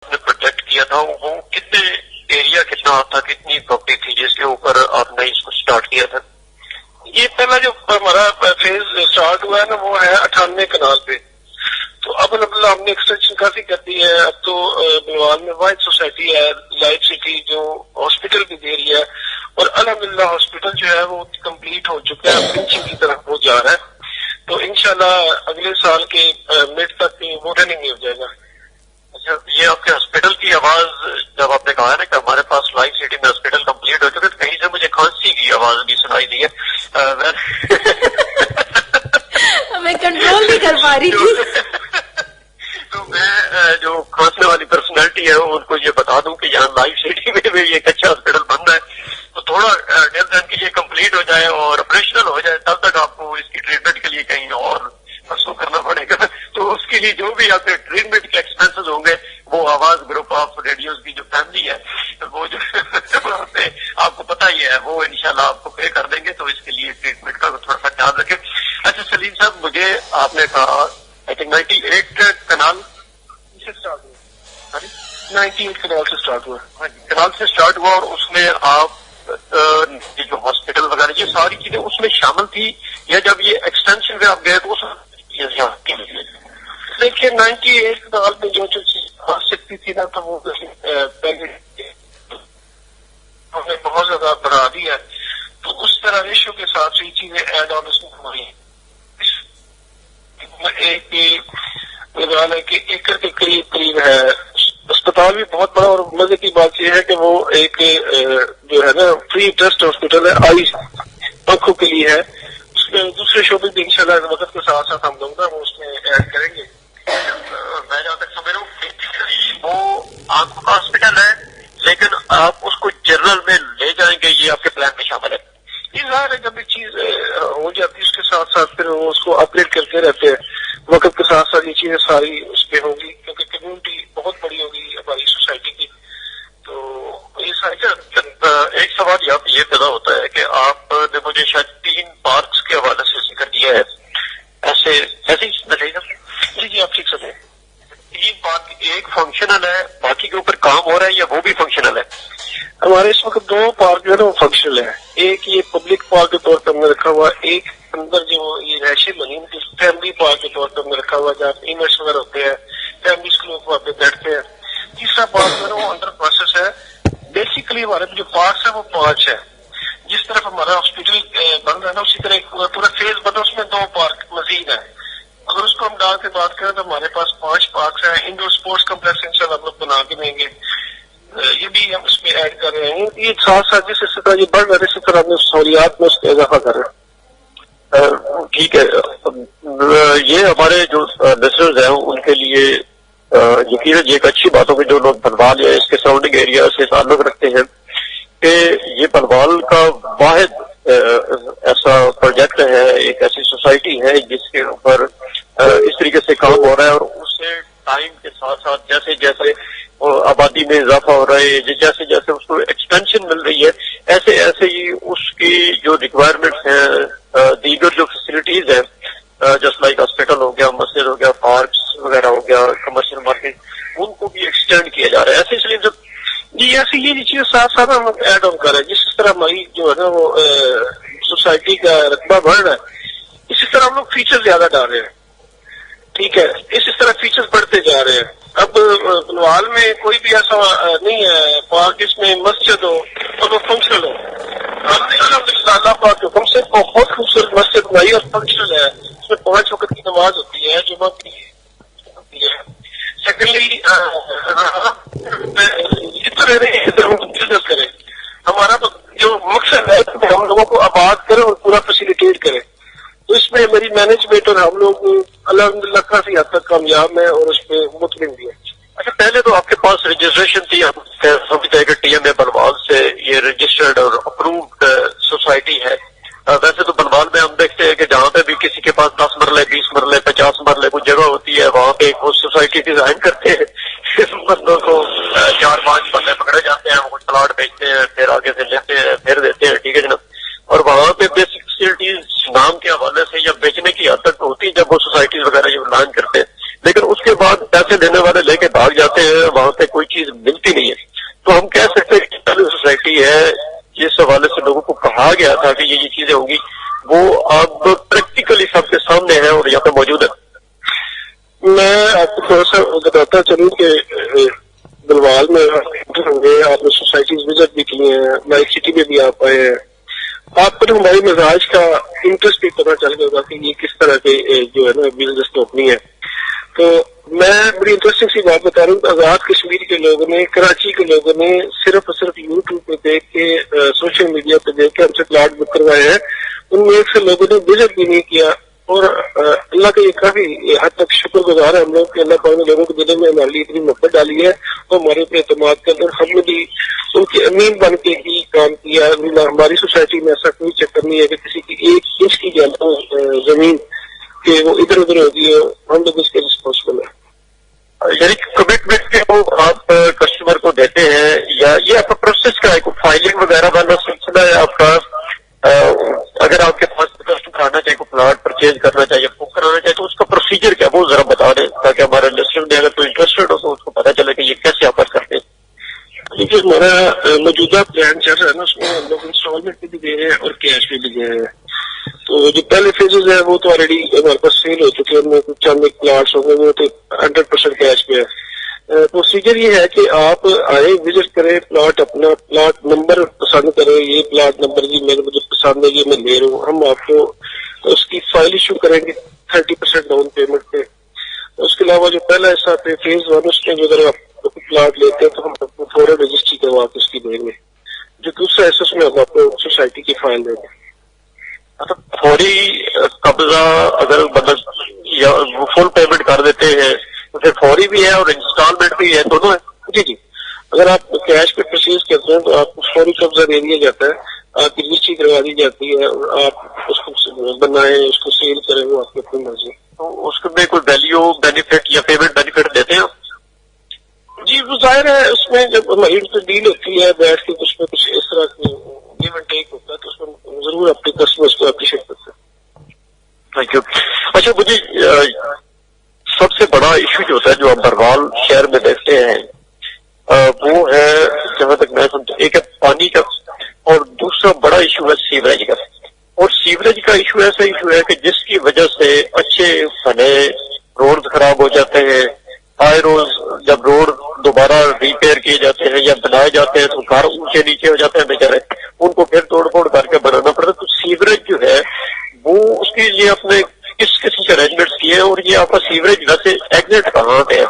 نے پروجیکٹ کیا تھا وہ کتنے ایریا کتنا تھا, کتنی پراپرٹی تھی جس کے اوپر آپ نے اس کو اسٹارٹ کیا تھا؟ یہ پہلا جو ہمارا فیز اسٹارٹ ہوا ہے نا وہ ہے 98 کنال پہ. تو اب الحمدللہ ہم نے ایکسٹینشن کافی کر دی ہے. اب تو بلوال میں واحد سوسائٹی ہے لائف سٹی جو ہاسپٹل بھی دے رہی ہے, اور الحمدللہ ہاسپٹل جو ہے وہ کمپلیٹ ہو چکا ہے, فنشنگ کی طرف وہ جا رہا ہے. تو انشاءاللہ اگلے سال کے مڈ تک وہ رننگ ہو جائے گا. اچھا, یہ آپ کے ہاسپٹل کی آواز جب آپ نے کہا نا کہ ہمارے پاس لائف سٹی میں ہاسپٹل کمپلیٹ ہو چکے تو کہیں سے مجھے کھانسی کی آواز بھی سنائی دی ہے. میں کنٹرول نہیں کر پا رہی تھی. تو میں جو کھانسنے والی پرسنالٹی ہے ان کو یہ بتا دوں کہ یہاں لائف سٹی میں بھی ایک اچھا ہاسپٹل بن رہا ہے, تو تھوڑا ٹیل دین کہ یہ کمپلیٹ ہو جائے اور آپریشنل ہو جائے تب تک آپ کو اس کی ٹریٹمنٹ کے لیے کہیں اور پرسو کرنا پڑے گا. تو اس کے لیے جو بھی آپ کے ٹریٹمنٹ کے ایکسپینسز ہوں گے وہ آواز گروپ آف ریڈیوز کی جو فیملی ہے وہ جو آپ کو پتہ ہی ہے وہ انشاءاللہ آپ کو پے کر دیں گے. تو اس کے لیے ٹریٹمنٹ کا تھوڑا سا خیال رکھیں. اچھا سلیم صاحب, مجھے آپ نے کہا 98 کنال سے اسٹارٹ ہوا, 98 کنال سے اسٹارٹ ہوا. کنال سے اسٹارٹ ہوا اور اس میں آپ یہ جو ہاسپٹل وغیرہ یہ ساری چیزیں اس میں شامل تھی, یا جب یہ ایکسٹینشن پہ آپ گئے تو اس دیکھیے 98 کنال میں جو چیز آ سکتی تھی نا تو وہ پہلے ہم نے بہت زیادہ بڑھا دیا, تو اس طرح ریشو کے ساتھ سے یہ چیزیں ایڈ آن اس میں ہماری ایک لگانا ہے کہ ایکڑ کے قریب ہے. اسپتال بھی بہت بڑا, اور مزے کی بات یہ ہے کہ وہ ایک جو ہے نا فری ٹیسٹ ہاسپٹل ہے, آئی آنکھوں کے لیے ہے. اس میں دوسرے شعبے بھی انشاءاللہ وقت کے ساتھ ساتھ ہم لوگ نا وہ اس میں ایڈ کریں گے. میں جہاں تک سمجھ رہا ہوں وہ آنکھوں کا ہاسپٹل ہے لیکن آپ اس کو جنرل میں لے جائیں گے, یہ آپ کے پلان میں شامل ہے؟ یہ ظاہر ہے جب ایک چیز ہو جاتی ہے اس کے ساتھ ساتھ پھر وہ اس کو اپگریڈ کرتے رہتے ہیں. وقت کے ساتھ ساتھ یہ چیزیں ساری اس پہ ہوں گی کیونکہ کمیونٹی بہت بڑی ہوگی ہماری سوسائٹی کی. تو یہ ساری ایک سوال یہاں پہ یہ پیدا ہوتا ہے کہ آپ نے مجھے شاید 3 پارکس کے حوالے سے ذکر کیا ہے, ایسے ہی بتائیے گا؟ جی آپ ٹھیک سمجھیں. 3 پارک, ایک فنکشنل ہے باقی کے اوپر کام ہو رہا ہے یا وہ بھی فنکشنل ہے؟ ہمارے اس وقت 2 پارک جو ہے نا وہ فنکشنل ہے. ایک یہ پبلک پارک کے طور پر ہم نے رکھا ہوا, ایک اندر جو یہ رہائشی بنی فیملی پارک کے طور پر ہم نے رکھا ہوا جہاں ایونٹس وغیرہ ہوتے ہیں, فیملیز کے لوگ وہاں پہ بیٹھتے ہیں. تیسرا پارک جو ہے نا وہ انڈر پروسیس ہے. بیسیکلی ہمارے جو پارکس ہیں وہ 5 ہے. جس طرف ہمارا ہاسپٹل بن رہا ہے نا اسی طرح پورا فیز بنا, اس میں 2 پارک مزید ہیں. اگر اس کو ہم ڈال کے بات کریں تو ہمارے پاس 5 پارکس ہیں. انڈور اسپورٹس کمپلیکس انشاءاللہ ہم لوگ بنا کے دیں گے, یہ بھی ہم اس میں ایڈ کر رہے ہیں. یہ ساتھ ساتھ جس طرح یہ بڑھ رہا ہے اسی طرح ہم سہولیات میں اس میں اضافہ کر رہے ہیں. ٹھیک ہے, یہ ہمارے جو لسنرز ہیں ان کے لیے یقیناً یہ ایک اچھی بات ہوگی جو لوگ بنوال یا اس کے سراؤنڈنگ ایریا سے تعلق رکھتے ہیں کہ یہ بنوال کا واحد ایسا پروجیکٹ ہے, ایک ایسی سوسائٹی ہے جس کے اوپر اس طریقے سے کام ہو رہا ہے, اور اس سے ٹائم کے ساتھ ساتھ جیسے جیسے آبادی میں اضافہ ہو رہا ہے, جیسے جیسے اس کو ایکسپینشن مل رہی ہے, ایسے ایسے ہی اس کی جو ریکوائرمنٹس ہیں دیگر جو فیسلٹیز ہیں جسٹ لائک ہاسپٹل ہو گیا, مسجد ہو گیا, پارکس وغیرہ ہو گیا, کمرشل مارکیٹ, ان کو بھی ایکسٹینڈ کیا جا رہا ہے. ایسے اس لیے جب جی ایسی یہ چیز ساتھ ساتھ ہم ایڈ آن کر رہے ہیں. جس طرح ہماری جو ہے نا وہ سوسائٹی کا رقبہ بڑھ رہا ہے اسی طرح ہم لوگ فیچر زیادہ ڈال رہے ہیں. ٹھیک ہے, اس طرح فیچر بڑھتے جا رہے ہیں. اب بلوال میں کوئی بھی ایسا نہیں ہے پارک جس میں مسجد ہو اور وہ فنکشنل ہو. ہم نے اللہ پاک کے حکم سے بہت خوبصورت مسجد بنائی اور فنکشنل ہے. اس میں 5 وقت کی نماز ہوتی ہے, جمعہ کی ہوتی ہے. سیکنڈلی بزنس کریں. ہمارا جو مقصد ہے کہ ہم لوگوں کو آباد کریں اور پورا فیسیلیٹیٹ کریں. تو اس میں میری مینجمنٹ اور ہم لوگ الحمدللہ کافی حد تک کامیاب ہیں اور اس پہ مطمئن بھی ہے. اچھا, پہلے تو آپ کے پاس رجسٹریشن تھی, ہم سمجھتے ہیں کہ ٹی ایم اے بنوال سے یہ رجسٹرڈ اور اپرووڈ سوسائٹی ہے. ویسے تو بنوال میں ہم دیکھتے ہیں کہ جہاں پہ بھی کسی کے پاس 10 مرلے 20 مرلے 50 مرلے کوئی جگہ ہوتی ہے وہاں پہ وہ سوسائٹی ڈیزائن کرتے ہیں, بندوں کو 4-5 مرلے پکڑے جاتے ہیں, وہ کچھ پلاٹ بیچتے ہیں, پھر آگے سے لیتے ہیں, پھر دیتے ہیں. ٹھیک ہے جناب, اور وہاں پہ بیسک فیسلٹیز نام کے حوالے سے یا بیچنے کی حد تک ہوتی ہے جب وہ سوسائٹیز وغیرہ یہ لانچ کرتے ہیں. لیکن اس کے بعد پیسے دینے والے لے کے بھاگ جاتے ہیں, وہاں پہ کوئی چیز ملتی نہیں ہے. تو ہم کہہ سکتے ہیں کہ سوسائٹی ہے جس حوالے سے لوگوں کو کہا گیا تھا کہ یہ چیزیں ہوں گی, وہ اب پریکٹیکلی سب کے سامنے ہے اور یہاں پہ موجود ہے. میں آپ کو تھوڑا سا بتاتا چلوں کہ بلوال میں ہوں گے, آپ نے سوسائٹیز وزٹ بھی کی ہیں, لائف سٹی میں بھی آپ آئے ہیں, آپ کو ہماری مزاج کا انٹرسٹ بھی پتہ چل گیا ہوگا کہ یہ کس طرح کے جو ہے نا بزنس کمپنی ہے. تو میں بڑی انٹرسٹنگ سی بات بتا رہا ہوں, آزاد کشمیر کے لوگوں نے, کراچی کے لوگوں نے صرف اور صرف یوٹیوب پہ دیکھ کے, سوشل میڈیا پہ دیکھ کے ہم سے پلاٹ بک کروائے ہیں. ان میں ایک سے لوگوں نے وزٹ بھی نہیں کیا, اور اللہ کا یہ کافی حد تک شکر گزار ہے ہم لوگ کہ اللہ پاک نے لوگوں کے دلوں میں ہمارے لیے اتنی محبت ڈالی ہے اور ہمارے اوپر اعتماد کر کر ہم نے بھی ان کے امین بن کے ہی کام کیا. ہماری سوسائٹی میں ایسا کوئی چکر نہیں ہے کہ کسی کی 1 انچ کی زمین کہ وہ ادھر ادھر ہوگی ہے, ہم لوگ اس کے ریسپانسبل ہیں. یعنی کمٹمنٹ کے وہ آپ کسٹمر کو دیتے ہیں, یا یہ آپ کا پروسیس کا ہے, کوئی فائلنگ وغیرہ والا سلسلہ ہے آپ کا؟ اگر آپ کے پاس کسٹمر آنا چاہیے, کوئی پلاٹ پرچیز کرنا چاہیے, بک کرانا چاہیے, تو اس کا پروسیجر کیا وہ ذرا بتا دیں تاکہ ہمارے لسنر میں اگر کوئی انٹرسٹڈ ہو تو اس کو پتا چلے کہ یہ کیسے آفر کرتے ہیں. دیکھیے ہمارا موجودہ پلان چل رہا ہے نا, اس میں ہم لوگ انسٹالمنٹ پہ بھی دے رہے ہیں اور کیش پہ بھی دے رہے ہیں. تو جو پہلے فیزز ہیں وہ تو آلریڈی ہمارے پاس سیل ہو چکے ہیں, ان میں کچھ چند ایک پلاٹس ہوں گے وہ تو 100% کیش پہ ہے. پروسیجر یہ ہے کہ آپ آئے, وزٹ کریں, پلاٹ اپنا پلاٹ نمبر پسند کریں, یہ پلاٹ نمبر جی میرے مجھے پسند ہے, یہ میں لے رہا ہوں. ہم آپ کو اس کی فائل ایشو کریں گے 30% ڈاؤن پیمنٹ پہ. اس کے علاوہ جو پہلا حصہ پہ فیز 1 اس میں جو اگر آپ پلاٹ لیتے ہیں تو ہم آپ کو فوراً رجسٹری کروا کے اس کی دیں گے. جو دوسرا حصہ اس میں ہم آپ کو سوسائٹی کی فائل دیں گے. فوری قبضہ اگر مطلب یا فل پیمنٹ کر دیتے ہیں تو پھر فوری بھی ہے اور انسٹالمنٹ بھی ہے, دونوں ہے؟ جی جی, اگر آپ کیش پہ پرچیز کرتے ہیں تو آپ کو فوری قبضہ دے دیا جاتا ہے, آپ کی رجسٹری کروا دی جاتی ہے اور آپ اس کو بنائیں, اس کو سیل کریں, وہ آپ کی اپنی مرضی. تو اس میں کوئی ویلیو بینیفٹ یا پیمنٹ بینیفٹ دیتے ہیں؟ جی وہ ظاہر ہے اس میں جب ہماری ڈیل ہوتی ہے بیٹھ کے کچھ نہ کچھ اس طرح کی گیو اینڈ ٹیک ہوتا ہے تو اس میں ضرور اپنے کسٹمرس کو اپریشیٹ کرتے ہیں. Thank you. اچھا, مجھے سب سے بڑا ایشو جو ہوتا ہے جو ہم بروال شہر میں دیکھتے ہیں وہ ہے, جہاں تک میں سمجھتا ہوں, ایک ہے پانی کا اور دوسرا بڑا ایشو ہے سیوریج کا. اور سیوریج کا ایشو ایسا ایشو ہے کہ جس کی وجہ سے اچھے بنے روڈ خراب ہو جاتے ہیں. آئے روز جب روڈ دوبارہ ریپیئر کیے جاتے ہیں یا بنائے جاتے ہیں تو گھر اونچے نیچے ہو جاتے ہیں بیچارے, ان کو پھر توڑ پھوڑ کر کے بنانا پڑتا ہے. تو سیوریج جو ہے وہ اس کے لیے اپنے کس قسم کے ارینجمنٹس کیے ہیں, اور یہ آپ کا سیوریج ویسے ایگزٹ کہاں پہ ہے؟